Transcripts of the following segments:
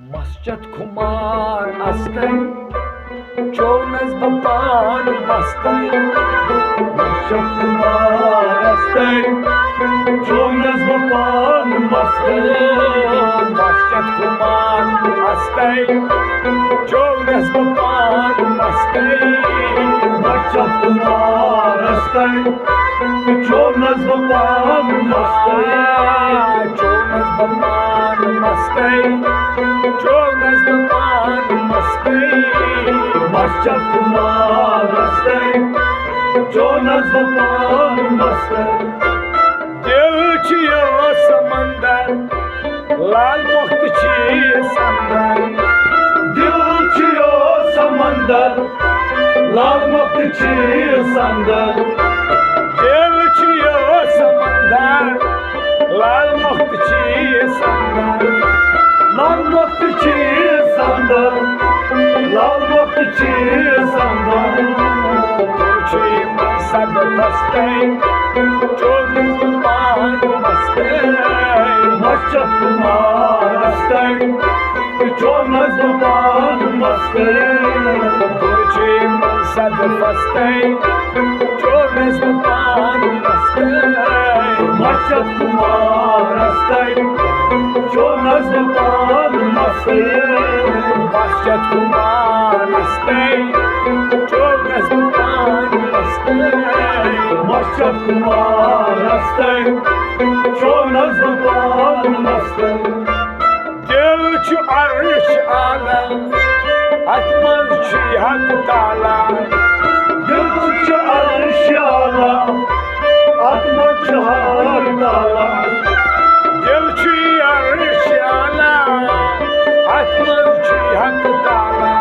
मस्जद खुमार असते चोनस बपान मस्ते मस्जद खुमार असते चोनस बपान मस्ते मस्जद खुमार असते चोनस बपान मस्ते मस्जद खुमार असते चोनस बपान मस्ते चोनस बपान मस्ते चोनस बपान मस्ते मस्जद खुमार असते चोनस बपान मस्ते दिल छियो समंदर लाल मुख्त छी समंदर दिल छियो समंदर लाल मुख्त छी समंदर दिल छियो समंदर लाल मुख्त छी समंदर लाल मुख्त छी समंदर लाल मुख्त छी समंदर तुझे मकसद बसते चोनस बपान मस्ते मस्जद खुमार असते चोनस बपान मस्ते तुझे मकसद बसते चोनस बपान मस्ते मस्जद खुमार असते चोनस बपान मस्ते मस्जद खुमार असते चोनस बपान मस्ते मस्जद खुमार असते चोनस बपान मस्ते दिल छु अर्श आला अतमन छु हक ताला दिल छु अर्श आला अतमन छु हक ताला दिल छु अर्श आला अतमन छु हक ताला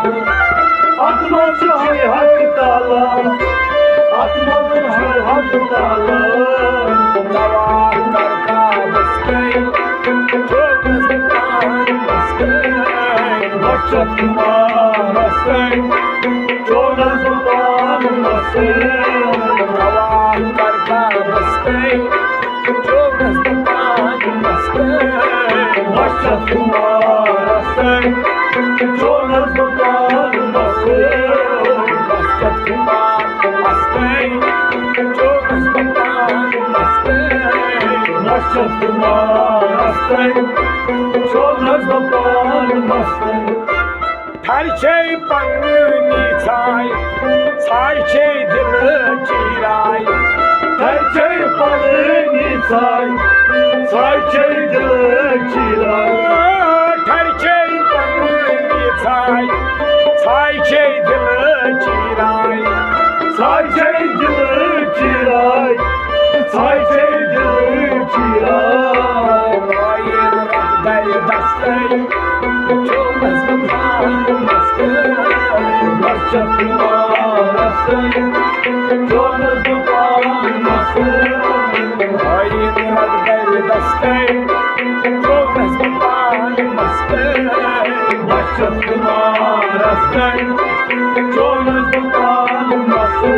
अतमन छु हक ताला अतमन छु हक ताला दवा करता बसते चोनस बपान मस्ते मस्जद खुमार असते चोनस बपान मस्ते दवा करता बसते चोनस बपान मस्ते मस्जद खुमार असते चोनस बपान मस्ते मस्जद खुमार असते चोनस बपान मस्ते मस्जद खुमार असते चोनस बपान मस्ते थरचे पन्नी छायचे दिल चिराय थरचे पन्नी छायचे दिल चिराय थरचे पन्नी छायचे दिल चिराय छायचे दिल चिराय छायचे दिल चिराय आयन रख दर दस्ते चोनस बपान मस्ते मस्जद खुमार असते चोनस बपान मस्ते आयन रख दर दस्ते चोनस बपान मस्ते मस्जद खुमार असते चोनस बपान मस्ते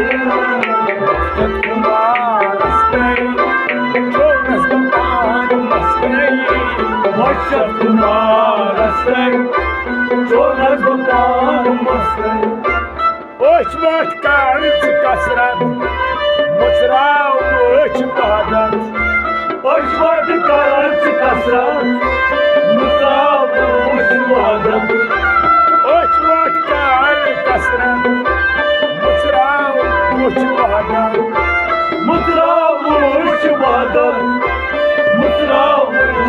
मस्जद खुमार असते चोनस बपान मस्ते मस्जद खुमार असते चोनस बपान मस्ते ओछ वट कर्ज कसरत मुचराव ओछ वहदत ओछ वट कर्ज कसरत मुचराव ओछ वहदत ओछ वट कर्ज कसरत मुचराव ओछ वहदत मुचराव ओछ वहदत मुचराव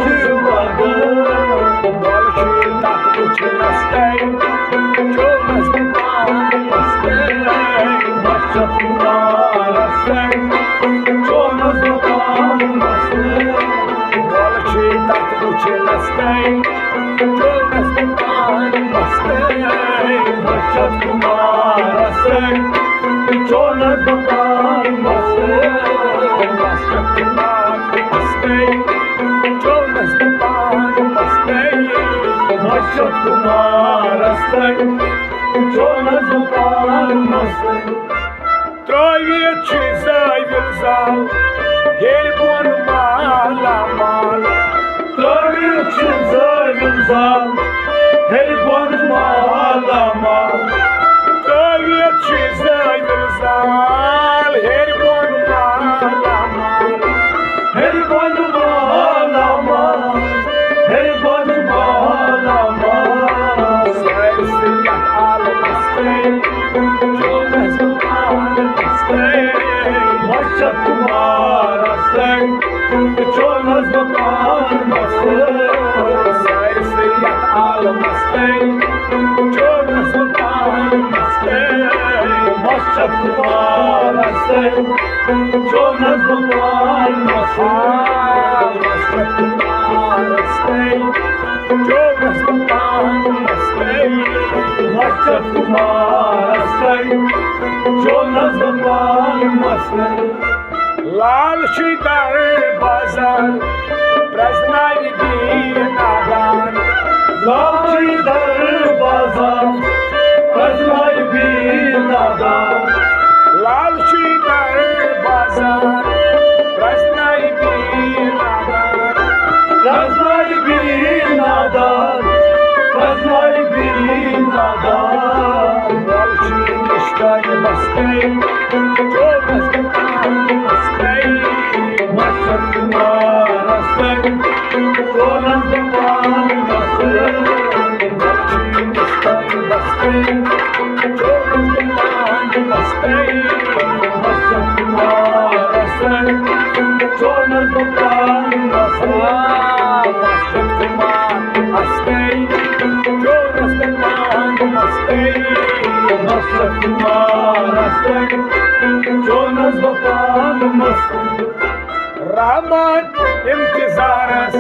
ओछ वहदत बोलशी तक कुछ नस्ते चोनस बपान मस्ते मस्जद खुमार असते चोनस बपान मस्ते बोलशी तक कुछ नस्ते चोनस बपान मस्ते मस्जद खुमार असते चोनस बपान मस्ते मस्जद खुमार असते चोनस बपान मस्ते मस्जद खुमार असते चोनस बपान मस्ते त्रोवित छु ज़ाविल ज़ाल हेल बोन माला माल त्रोवित छु ज़ाविल ज़ाल lama Tăieți zăi vârzal Herbon malama Herbon malama Herbon malama Sărsiyat almastay Jonas almastay Maşat kumarastay Jonas almastay Sărsiyat almastay Jonas almastay Maşat kumarastay Jonas almastay Maşat kumarastay Jonas almastay Maşat kumarastay Jonas almastay Lal și dar bazar Praznai din agan Lal și dar bazar Praznai din agan Lal și dar bazar Praznai din agan Praznai din agan Praznai din agan Lal și niștai bastei Jonas almastay Maşat kumarastay Jonas almastay Niștai bastei Jonas almastay Maşat kumarastay Jonas almastay Maşat kumarastay Jonas almastay Maşat kumarastay Jonas almastay Rahman imtizaras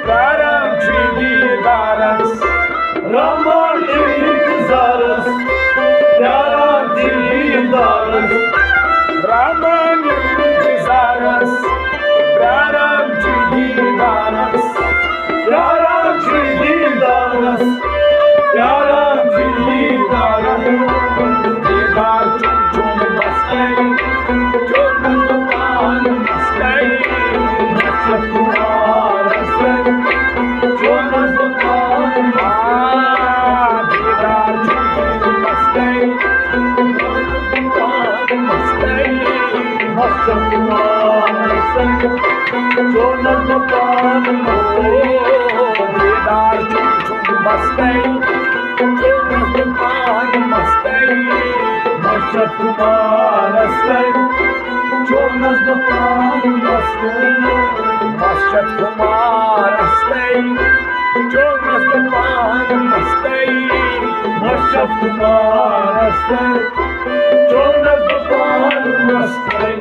Karam çilidaras Rahman imtizaras Karam çilidaras Rahman imtizaras Karam çilidaras Karam çilidaras Karam çilidaras Didar çum çum bastay Jonas almastay Maşat kumarastay Jonas almastay Didar çum çum bastay Jonas almastay Maşat kumarastay Jonas almastay Didar çum çum bastay Jonas almastay Maşat kumarastay Jonas almastay Maşat kumarastay Jonas almastay Maşat kumarastay Jonas almastay